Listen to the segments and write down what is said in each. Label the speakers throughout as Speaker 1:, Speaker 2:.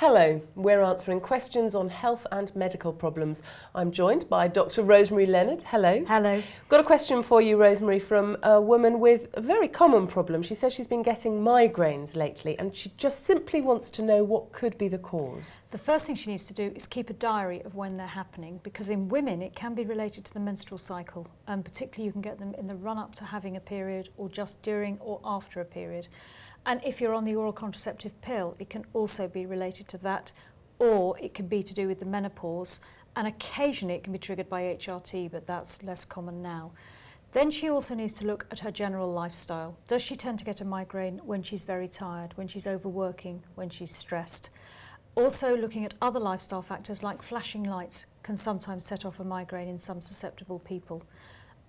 Speaker 1: Hello, we're answering questions on health and medical problems. I'm joined by Dr. Rosemary Leonard. Hello.
Speaker 2: Hello.
Speaker 1: Got a question for you, Rosemary, from a woman with a very common problem. She says she's been getting migraines lately and she just simply wants to know what could be the cause.
Speaker 2: The first thing she needs to do is keep a diary of when they're happening, because in women it can be related to the menstrual cycle, and particularly you can get them in the run-up to having a period or just during or after a period. And if you're on the oral contraceptive pill, it can also be related to that, or it can be to do with the menopause, and occasionally it can be triggered by HRT, but that's less common now. Then she also needs to look at her general lifestyle. Does she tend to get a migraine when she's very tired, when she's overworking, when she's stressed? Also looking at other lifestyle factors like flashing lights can sometimes set off a migraine in some susceptible people.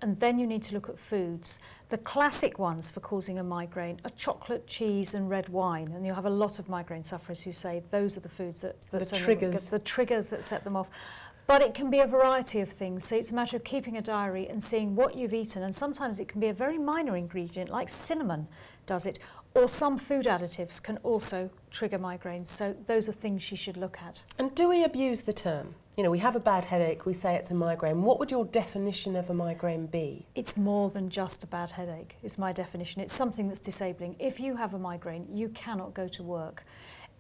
Speaker 2: And then you need to look at foods. The classic ones for causing a migraine are chocolate, cheese and red wine. And you'll have a lot of migraine sufferers who say those are the foods that the triggers that set them off. But it can be a variety of things. So it's a matter of keeping a diary and seeing what you've eaten. And sometimes it can be a very minor ingredient, like cinnamon does it. Or some food additives can also trigger migraines. So those are things she should look at.
Speaker 1: And do we abuse the term? You know, we have a bad headache, we say it's a migraine. What would your definition of a migraine be?
Speaker 2: It's more than just a bad headache, is my definition. It's something that's disabling. If you have a migraine, you cannot go to work.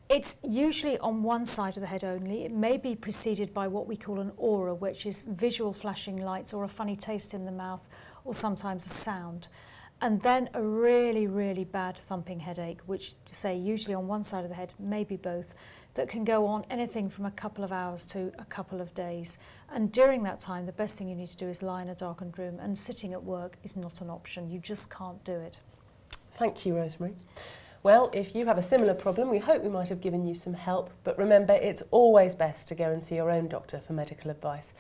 Speaker 2: It's usually on one side of the head only. It may be preceded by what we call an aura, which is visual flashing lights or a funny taste in the mouth, or sometimes a sound. And then a really, really bad thumping headache, which, say, usually on one side of the head, maybe both, that can go on anything from a couple of hours to a couple of days. And during that time, the best thing you need to do is lie in a darkened room, and sitting at work is not an option. You just can't do it.
Speaker 1: Thank you, Rosemary. Well, if you have a similar problem, we hope we might have given you some help. But remember, it's always best to go and see your own doctor for medical advice.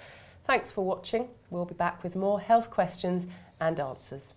Speaker 1: Thanks for watching. We'll be back with more health questions and answers.